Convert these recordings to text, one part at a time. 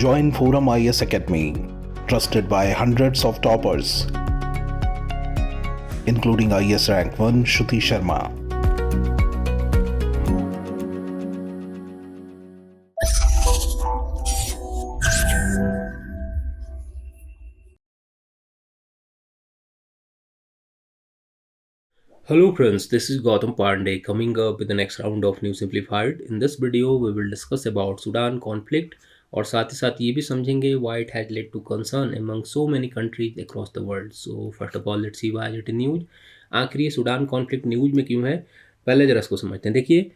Join Forum IS Academy, trusted by hundreds of toppers, including IS Rank 1 Shruti Sharma. Hello friends, this is Gautam Pandey coming up with the next round of News Simplified. In this video, we will discuss about Sudan conflict और साथ ही साथ ये भी समझेंगे why it has led to concern among so many countries across the world. So first of all, let's see why it is news. आखिर ये Sudan conflict news में क्यों है, पहले जरा इसको समझते हैं. देखिए,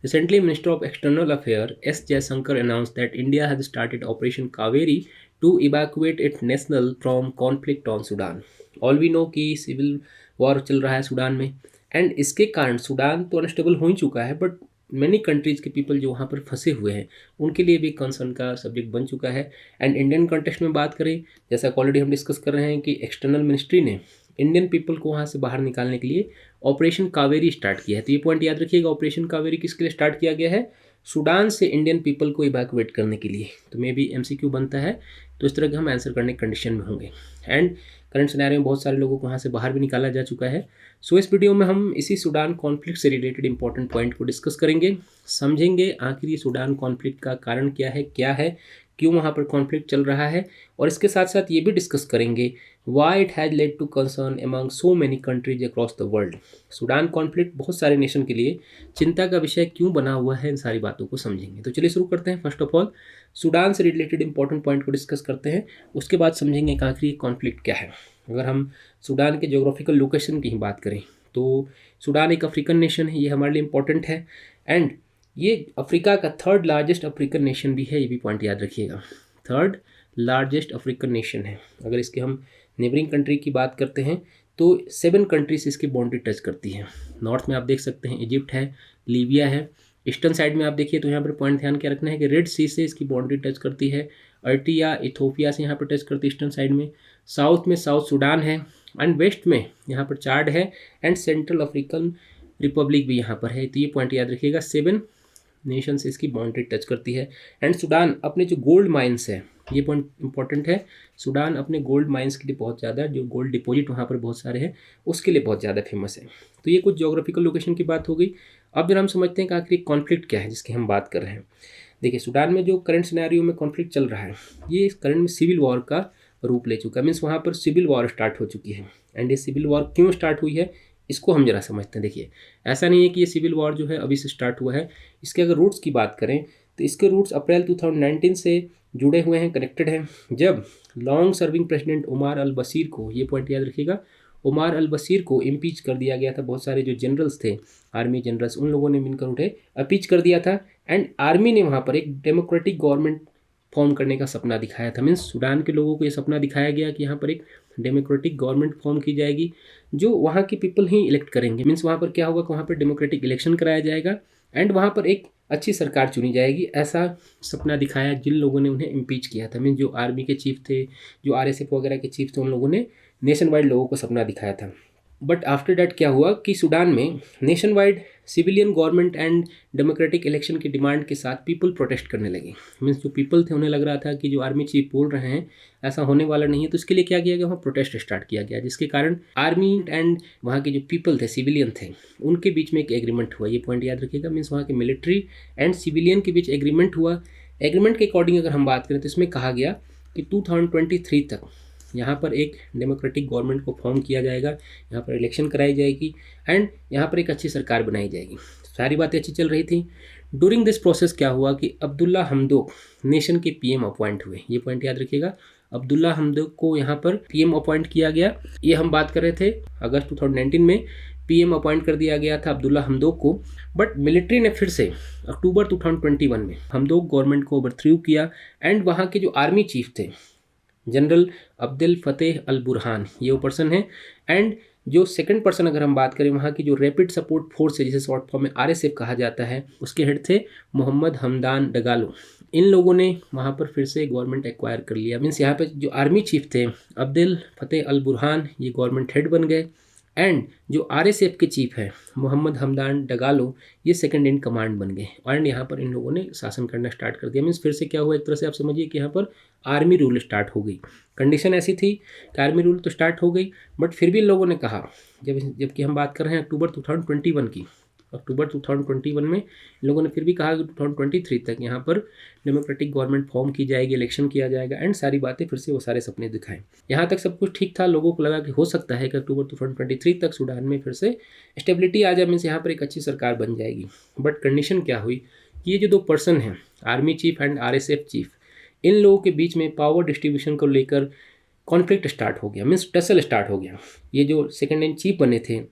recently Minister of External Affairs S. Jaishankar announced that India has started Operation Kaveri to evacuate its national from conflict on Sudan. All we know कि सिविल वॉर चल रहा है सूडान में, एंड इसके कारण सूडान तो अनस्टेबल हो ही चुका है, बट मैनी कंट्रीज़ के पीपल जो वहाँ पर फंसे हुए हैं उनके लिए भी कंसर्न का सब्जेक्ट बन चुका है. एंड इंडियन कॉन्टेक्स्ट में बात करें, जैसा ऑलरेडी हम डिस्कस कर रहे हैं कि एक्सटर्नल मिनिस्ट्री ने इंडियन पीपल को वहाँ से बाहर निकालने के लिए ऑपरेशन कावेरी स्टार्ट किया है. तो ये पॉइंट याद रखिएगा, ऑपरेशन कावेरी किसके लिए स्टार्ट किया गया है? सूडान से इंडियन पीपल को इवैक्यूएट करने के लिए. तो मे बी MCQ बनता है, तो इस तरह के हम आंसर करने की कंडीशन में होंगे. एंड करंट सिनेरियो में बहुत सारे लोगों को वहाँ से बाहर भी निकाला जा चुका है. सो इस वीडियो में हम इसी सूडान कॉन्फ्लिक्ट से रिलेटेड इंपॉर्टेंट पॉइंट को डिस्कस करेंगे, समझेंगे आखिर ये सूडान कॉन्फ्लिक्ट का कारण क्या है, क्यों वहाँ पर कॉन्फ्लिक्ट चल रहा है, और इसके साथ साथ ये भी डिस्कस करेंगे why it has led to concern among so many countries across the world. Sudan conflict बहुत सारे नेशन के लिए चिंता का विषय क्यों बना हुआ है, इन सारी बातों को समझेंगे. तो चलिए शुरू करते हैं. फर्स्ट ऑफ ऑल सूडान से रिलेटेड इंपॉर्टेंट पॉइंट को डिस्कस करते हैं, उसके बाद समझेंगे कि आखिर ये कॉन्फ्लिक्ट क्या है. अगर हम सूडान के जोग्राफिकल लोकेशन की ही बात करें तो सूडान एक अफ्रीकन नेशन है, ये हमारे लिए इंपॉर्टेंट है. एंड ये अफ्रीका का थर्ड लार्जेस्ट अफ्रीकन नेशन भी है, ये भी पॉइंट याद रखिएगा. थर्ड लार्जेस्ट अफ्रीकन नेशन है. अगर इसके हम नेबरिंग कंट्री की बात करते हैं तो 7 कंट्रीज इसकी बाउंड्री टच करती हैं. नॉर्थ में आप देख सकते हैं इजिप्ट है, लीबिया है. ईस्टर्न साइड में आप देखिए तो यहाँ पर पॉइंट ध्यान क्या रखना है कि रेड सी से इसकी बाउंड्री टच करती है, अर्टिया इथोपिया से यहाँ पर टच करती है ईस्टर्न साइड में. साउथ में साउथ सूडान है, एंड वेस्ट में यहाँ पर चाड है, एंड सेंट्रल अफ्रीकन रिपब्लिक भी यहाँ पर है. तो ये पॉइंट याद रखिएगा, 7 नेशन से इसकी बाउंड्री टच करती है. एंड सूडान अपने जो गोल्ड माइंस है, ये पॉइंट इंपॉर्टेंट है, सूडान अपने गोल्ड माइंस के लिए बहुत ज़्यादा, जो गोल्ड डिपॉजिट वहाँ पर बहुत सारे हैं उसके लिए बहुत ज़्यादा फेमस है. तो ये कुछ जोग्राफिकल लोकेशन की बात हो गई. अब जब हम समझते हैं कि आखिर कॉन्फ्लिक्ट क्या है जिसकी हम बात कर रहे हैं. देखिए, सूडान में जो करंट सिनेरियो में कॉन्फ्लिक्ट चल रहा है, ये करंट में सिविल वॉर का रूप ले चुका है. मीन्स वहाँ पर सिविल वॉर स्टार्ट हो चुकी है. एंड ये सिविल वॉर क्यों स्टार्ट हुई है इसको हम जरा समझते हैं. देखिए, ऐसा नहीं है कि ये सिविल वॉर जो है अभी से स्टार्ट हुआ है. इसके अगर रूट्स की बात करें तो इसके रूट्स अप्रैल 2019 से जुड़े हुए हैं, कनेक्टेड हैं. जब लॉन्ग सर्विंग प्रेसिडेंट उमर अल बशीर को, ये पॉइंट याद रखिएगा, उमर अल बशीर को इम्पीच कर दिया गया था. बहुत सारे जो जनरल्स थे, आर्मी जनरल्स, उन लोगों ने मिलकर उन्हें अपीच कर दिया था. एंड आर्मी ने वहाँ पर एक डेमोक्रेटिक गवर्नमेंट फॉर्म करने का सपना दिखाया था. मीन्स सूडान के लोगों को ये सपना दिखाया गया कि यहाँ पर एक डेमोक्रेटिक गवर्नमेंट फॉर्म की जाएगी जो वहाँ के पीपल ही इलेक्ट करेंगे. मीन्स वहाँ पर क्या होगा कि वहाँ पर डेमोक्रेटिक इलेक्शन कराया जाएगा एंड वहाँ पर एक अच्छी सरकार चुनी जाएगी. ऐसा सपना दिखाया जिन लोगों ने उन्हें इम्पीच किया था. मीन्स जो आर्मी के चीफ थे, जो RSF वगैरह के चीफ थे, उन लोगों ने नेशन वाइड लोगों को सपना दिखाया था. बट आफ्टर डैट क्या हुआ कि सूडान में nation wide civilian government and democratic election की डिमांड के साथ पीपल प्रोटेस्ट करने लगे. मीन्स जो पीपल थे उन्हें लग रहा था कि जो आर्मी चीफ बोल रहे हैं ऐसा होने वाला नहीं है. तो इसके लिए क्या किया गया, वहाँ प्रोटेस्ट स्टार्ट किया गया, जिसके कारण आर्मी एंड वहाँ के जो पीपल थे, सिविलियन थे, उनके बीच में एक एग्रीमेंट हुआ. ये पॉइंट याद रखिएगा. मीन्स वहाँ के मिलिट्री एंड सिविलियन के बीच एग्रीमेंट हुआ. एग्रीमेंट के अकॉर्डिंग अगर हम बात करें तो इसमें कहा गया कि 2023 तक यहाँ पर एक डेमोक्रेटिक गवर्नमेंट को फॉर्म किया जाएगा, यहाँ पर इलेक्शन कराई जाएगी एंड यहाँ पर एक अच्छी सरकार बनाई जाएगी. सारी बातें अच्छी चल रही थी. ड्यूरिंग दिस प्रोसेस क्या हुआ कि अब्दुल्ला हमदोक नेशन के PM अपॉइंट हुए. ये पॉइंट याद रखिएगा, अब्दुल्ला हमदोक को यहाँ पर PM अपॉइंट किया गया. ये हम बात कर रहे थे अगस्त 2019 में PM अपॉइंट कर दिया गया था अब्दुल्ला हमदोक को. बट मिलिट्री ने फिर से अक्टूबर 2021 में हमदोक गवर्नमेंट को ओवरथ्रू किया. एंड वहाँ के जो आर्मी चीफ थे, जनरल अब्दुल फतेह अल बुरहान, ये वो पर्सन है. एंड जो सेकंड पर्सन अगर हम बात करें, वहाँ की जो रैपिड सपोर्ट फोर्स है, जिसे शॉर्ट फॉर्म में RSF कहा जाता है, उसके हेड थे मोहम्मद हमदान डगालो. इन लोगों ने वहाँ पर फिर से गवर्नमेंट एक्वायर कर लिया. मीन्स यहाँ पे जो आर्मी चीफ थे अब्दुल फतेह अल बुरहान, ये गवर्नमेंट हेड बन गए. एंड जो आरएसएफ के चीफ है मोहम्मद हमदान डगालो, ये सेकंड इन कमांड बन गए एंड यहाँ पर इन लोगों ने शासन करना स्टार्ट कर दिया। मीन्स फिर से क्या हुआ, एक तरह से आप समझिए कि यहाँ पर आर्मी रूल स्टार्ट हो गई। कंडीशन ऐसी थी कि आर्मी रूल तो स्टार्ट हो गई, बट फिर भी इन लोगों ने कहा, जबकि हम बात कर रहे हैं अक्टूबर 2021 की, अक्टूबर 2021 में इन लोगों ने फिर भी कहा कि 2023 तक यहाँ पर डेमोक्रेटिक गवर्नमेंट फॉर्म की जाएगी, इलेक्शन किया जाएगा एंड सारी बातें फिर से वो सारे सपने दिखाएं। यहाँ तक सब कुछ ठीक था, लोगों को लगा कि हो सकता है कि अक्टूबर 2023 तक सूडान में फिर से स्टेबिलिटी आ जाए, मीन्स यहाँ पर एक अच्छी सरकार बन जाएगी। बट कंडीशन क्या हुई कि ये जो दो पर्सन हैं, army chief and RSF chief, इन लोगों के बीच में पावर डिस्ट्रीब्यूशन को लेकर कॉन्फ्लिक्ट स्टार्ट हो गया, मीन्स टसल स्टार्ट हो गया। ये जो सेकंड इन चीफ बने थे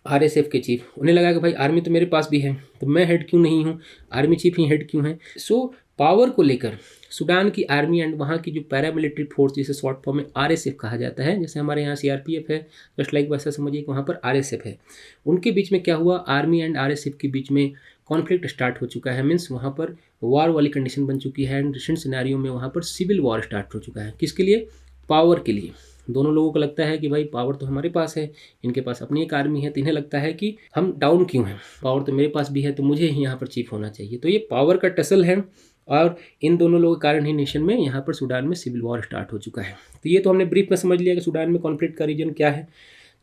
आरएसएफ के चीफ, उन्हें लगा कि भाई आर्मी तो मेरे पास भी है, तो मैं हेड क्यों नहीं हूँ, आर्मी चीफ ही हेड क्यों है। सो पावर को लेकर सूडान की आर्मी एंड वहाँ की जो पैरामिलिट्री फोर्स, जिसे शॉर्ट फॉर्म में आरएसएफ कहा जाता है, जैसे हमारे यहाँ सीआरपीएफ है, जस्ट लाइक वैसा समझिए कि वहाँ पर आरएसएफ है, उनके बीच में क्या हुआ, आर्मी एंड आरएसएफ के बीच में कॉन्फ्लिक्ट स्टार्ट हो चुका है। मीन्स वहाँ पर वॉर वाली कंडीशन बन चुकी है एंड रिसेंट सिनेरियो में वहाँ पर सिविल वॉर स्टार्ट हो चुका है। किसके लिए, पावर के लिए। दोनों लोगों को लगता है कि भाई पावर तो हमारे पास है, इनके पास अपनी एक आर्मी है, तो इन्हें लगता है कि हम डाउन क्यों हैं, पावर तो मेरे पास भी है, तो मुझे ही यहाँ पर चीफ होना चाहिए। तो ये पावर का टसल है और इन दोनों लोगों के कारण ही नेशन में यहाँ पर सूडान में सिविल वॉर स्टार्ट हो चुका है। तो ये तो हमने ब्रीफ में समझ लिया कि सूडान में कॉन्फ्लिक्ट का रीजन क्या है।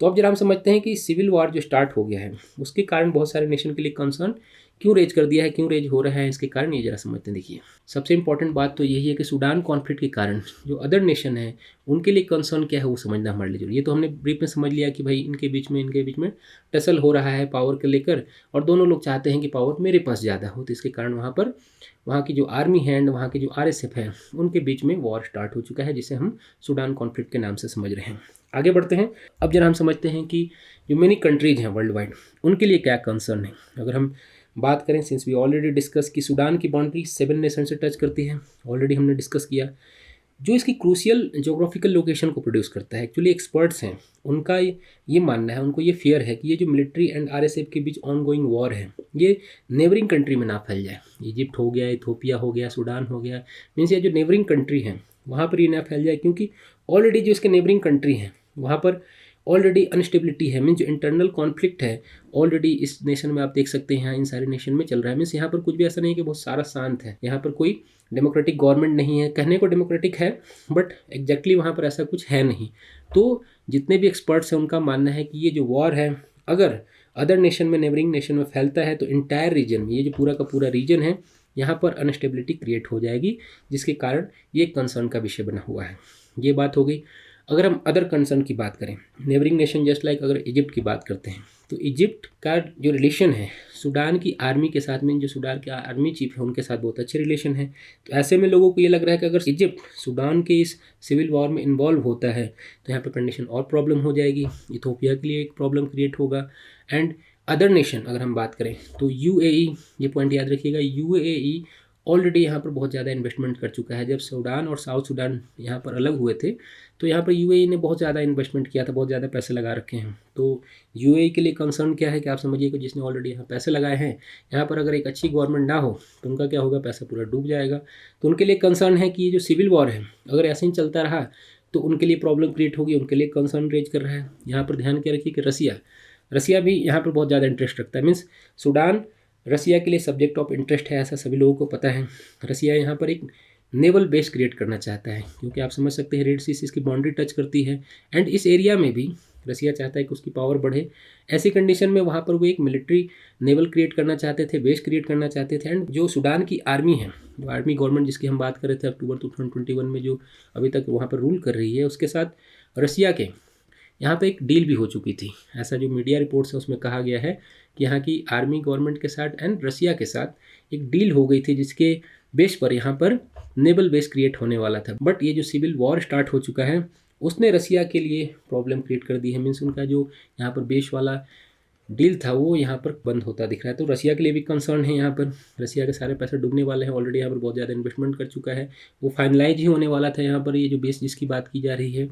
तो अब जरा हम समझते हैं कि सिविल वॉर जो स्टार्ट हो गया है उसके कारण बहुत सारे नेशन के लिए कंसर्न क्यों रेज कर दिया है, क्यों रेज हो रहा है, इसके कारण ये जरा समझते हैं। देखिए, सबसे इंपॉर्टेंट बात तो यही है कि सूडान कॉन्फ्लिक्ट के कारण जो अदर नेशन है उनके लिए कंसर्न क्या है वो समझना हमारे लिए जरूरी। ये तो हमने ब्रीफ में समझ लिया कि भाई इनके बीच में टसल हो रहा है पावर को लेकर, और दोनों लोग चाहते हैं कि पावर मेरे पास ज़्यादा हो, तो इसके कारण वहाँ की जो आर्मी है एंड वहाँ की जो आरएसएफ है उनके बीच में वॉर स्टार्ट हो चुका है, जिसे हम सूडान कॉन्फ्लिक्ट के नाम से समझ रहे हैं। आगे बढ़ते हैं। अब जरा हम समझते हैं कि जो मेनी कंट्रीज हैं वर्ल्ड वाइड उनके लिए क्या कंसर्न है। अगर हम बात करें, सिंस वी ऑलरेडी डिस्कस कि सूडान की बाउंड्री 7 नेशन से टच करती है, ऑलरेडी हमने डिस्कस किया। जो इसकी क्रूशियल जोग्राफिकल लोकेशन को प्रोड्यूस करता है, एक्चुअली एक्सपर्ट्स हैं उनका ये मानना है, उनको ये फियर है कि ये जो मिलिट्री एंड आरएसएफ के बीच ऑनगोइंग वॉर है ये नेबरिंग कंट्री में ना फैल जाए। इजिप्ट हो गया, इथोपिया हो गया, सूडान हो गया, मीन्स ये जो नेबरिंग कंट्री हैं वहाँ पर ये ना फैल जाए, क्योंकि ऑलरेडी जो इसके नेबरिंग कंट्री हैं वहाँ पर ऑलरेडी अनस्टेबिलिटी है। मीन्स जो इंटरनल कॉन्फ्लिक्ट है ऑलरेडी इस नेशन में आप देख सकते हैं, यहाँ इन सारे नेशन में चल रहा है। मीन्स यहाँ पर कुछ भी ऐसा नहीं है कि बहुत सारा शांत है, यहाँ पर कोई डेमोक्रेटिक गवर्नमेंट नहीं है, कहने को डेमोक्रेटिक है बट एग्जैक्टली वहाँ पर ऐसा कुछ है नहीं। तो जितने भी एक्सपर्ट्स हैं उनका मानना है कि ये जो वॉर है अगर अदर नेशन में, नेबरिंग नेशन में फैलता है तो इंटायर रीजन में, ये जो पूरा का पूरा रीजन है यहाँ पर अनस्टेबिलिटी क्रिएट हो जाएगी, जिसके कारण ये कंसर्न का विषय बना हुआ है। ये बात हो गई। अगर हम अदर कंसर्न की बात करें, नेबरिंग नेशन जस्ट लाइक अगर इजिप्ट की बात करते हैं, तो इजिप्ट का जो रिलेशन है सूडान की आर्मी के साथ में, जो सूडान के आर्मी चीफ है उनके साथ बहुत अच्छे रिलेशन है। तो ऐसे में लोगों को ये लग रहा है कि अगर इजिप्ट सूडान के इस सिविल वॉर में इन्वॉल्व होता है तो यहाँ पर कंडीशन और प्रॉब्लम हो जाएगी, इथोपिया के लिए एक प्रॉब्लम क्रिएट होगा। एंड अदर नेशन अगर हम बात करें तो यूएई, ये पॉइंट याद रखिएगा, यूएई ऑलरेडी यहाँ पर बहुत ज़्यादा इन्वेस्टमेंट कर चुका है। जब सूडान और साउथ सूडान यहाँ पर अलग हुए थे तो यहाँ पर यूएई ने बहुत ज़्यादा इन्वेस्टमेंट किया था, बहुत ज़्यादा पैसे लगा रखे हैं। तो यूएई के लिए कंसर्न क्या है कि आप समझिए कि जिसने ऑलरेडी यहाँ पैसे लगाए हैं, यहाँ पर अगर एक अच्छी गवर्नमेंट ना हो तो उनका क्या होगा, पैसा पूरा डूब जाएगा। तो उनके लिए कंसर्न है कि ये जो सिविल वॉर है अगर ऐसे ही चलता रहा तो उनके लिए प्रॉब्लम क्रिएट होगी, उनके लिए कंसर्न रेज कर रहा है। यहाँ पर ध्यान क्या रखिए कि रसिया भी यहाँ पर बहुत ज़्यादा इंटरेस्ट रखता है। मीन्स सूडान रसिया के लिए सब्जेक्ट ऑफ इंटरेस्ट है, ऐसा सभी लोगों को पता है। रसिया यहाँ पर एक नेवल बेस क्रिएट करना चाहता है, क्योंकि आप समझ सकते हैं रेड सी से इसकी बाउंड्री टच करती है एंड इस एरिया में भी रसिया चाहता है कि उसकी पावर बढ़े। ऐसी कंडीशन में वहाँ पर वो एक मिलिट्री नेवल क्रिएट करना चाहते थे, बेस क्रिएट करना चाहते थे। एंड जो सूडान की आर्मी है, जो आर्मी गवर्नमेंट जिसकी हम बात कर रहे थे अक्टूबर 2021 में जो अभी तक वहाँ पर रूल कर रही है, उसके साथ रसिया के यहाँ पे एक डील भी हो चुकी थी। ऐसा जो मीडिया रिपोर्ट्स है उसमें कहा गया है कि यहाँ की आर्मी गवर्नमेंट के साथ एंड रसिया के साथ एक डील हो गई थी, जिसके बेस पर यहाँ पर नेवल बेस क्रिएट होने वाला था। बट ये जो सिविल वॉर स्टार्ट हो चुका है उसने रसिया के लिए प्रॉब्लम क्रिएट कर दी है। मीन्स उनका जो यहाँ पर बेस वाला डील था वो यहाँ पर बंद होता दिख रहा है। तो रसिया के लिए भी कंसर्न है, यहाँ पर रसिया के सारे पैसे डूबने वाले हैं, ऑलरेडी यहाँ पर बहुत ज़्यादा इन्वेस्टमेंट कर चुका है, वो फाइनलाइज ही होने वाला था। यहाँ पर ये जो बेस जिसकी बात की जा रही है,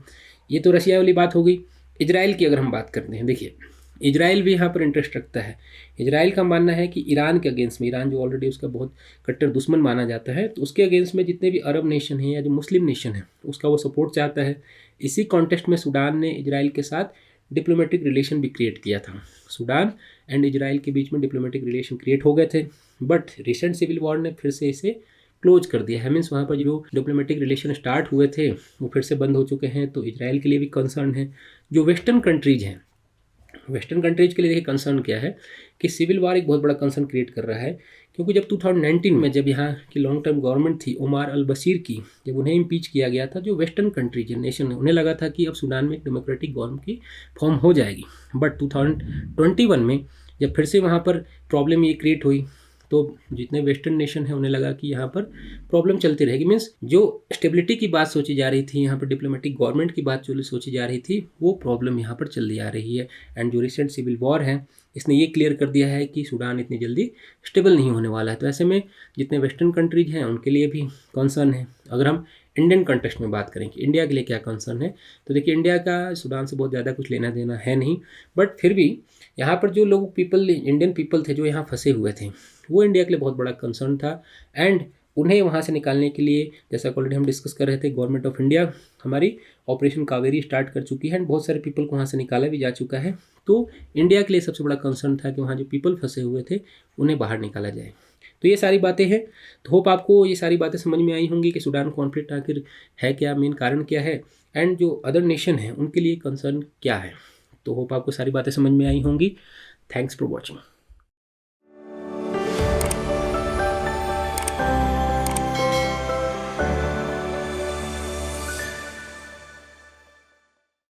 ये तो रसिया वाली बात हो गई। इजराइल की अगर हम बात करते हैं, देखिए इजराइल भी यहाँ पर इंटरेस्ट रखता है। इजराइल का मानना है कि ईरान के अगेंस्ट में, ईरान जो ऑलरेडी उसका बहुत कट्टर दुश्मन माना जाता है, तो उसके अगेंस्ट में जितने भी अरब नेशन हैं या जो मुस्लिम नेशन है उसका वो सपोर्ट चाहता है। इसी कॉन्टेक्स्ट में सूडान ने इजराइल के साथ डिप्लोमेटिक रिलेशन भी क्रिएट किया था। सूडान एंड इजराइल के बीच में डिप्लोमेटिक रिलेशन क्रिएट हो गए थे, बट रिसेंट सिविल वॉर ने फिर से इसे क्लोज कर दिया है। मीन्स वहाँ पर जो डिप्लोमेटिक रिलेशन स्टार्ट हुए थे वो फिर से बंद हो चुके हैं। तो इजराइल के लिए भी कंसर्न है। जो वेस्टर्न कंट्रीज हैं, वेस्टर्न कंट्रीज के लिए देखिए कंसर्न क्या है कि सिविल वार एक बहुत बड़ा कंसर्न क्रिएट कर रहा है, क्योंकि जब 2019 में जब यहाँ की लॉन्ग टर्म गवर्नमेंट थी ओमार अल बशीर की, जब उन्हें इम्पीच किया गया था, जो वेस्टर्न कंट्रीज नेशन है उन्हें लगा था कि अब सूडान में एक डेमोक्रेटिक गवर्नमेंट की फॉर्म हो जाएगी। बट 2021 में जब फिर से वहाँ पर प्रॉब्लम ये क्रिएट हुई, तो जितने वेस्टर्न नेशन है उन्हें लगा कि यहाँ पर प्रॉब्लम चलती रहेगी। मीन्स जो स्टेबिलिटी की बात सोची जा रही थी, यहाँ पर डिप्लोमेटिक गवर्नमेंट की बात जो सोची जा रही थी, वो प्रॉब्लम यहाँ पर चली आ रही है। एंड जो रिसेंट सिविल वॉर है इसने ये क्लियर कर दिया है कि सूडान इतनी जल्दी स्टेबल नहीं होने वाला है। तो ऐसे में जितने वेस्टर्न कंट्रीज हैं उनके लिए भी कंसर्न है। अगर हम इंडियन कंटेक्स्ट में बात करें कि इंडिया के लिए क्या कंसर्न है, तो देखिए इंडिया का सूडान से बहुत ज़्यादा कुछ लेना देना है नहीं, बट फिर भी यहाँ पर जो लोग इंडियन पीपल थे जो यहाँ फंसे हुए थे, वो इंडिया के लिए बहुत बड़ा कंसर्न था। एंड उन्हें वहाँ से निकालने के लिए, जैसा ऑलरेडी हम डिस्कस कर रहे थे, गवर्नमेंट ऑफ इंडिया हमारी ऑपरेशन कावेरी स्टार्ट कर चुकी है एंड बहुत सारे पीपल को वहाँ से निकाला भी जा चुका है। तो इंडिया के लिए सबसे बड़ा कंसर्न था कि वहाँ जो पीपल फंसे हुए थे उन्हें बाहर निकाला जाए। तो ये सारी बातें हैं। तो होप आपको ये सारी बातें समझ में आई होंगी कि सूडान कॉन्फ्लिक्ट आखिर है क्या, मेन कारण क्या है, एंड जो अदर नेशन है उनके लिए कंसर्न क्या है। तो होप आपको सारी बातें समझ में आई होंगी। Thanks for watching.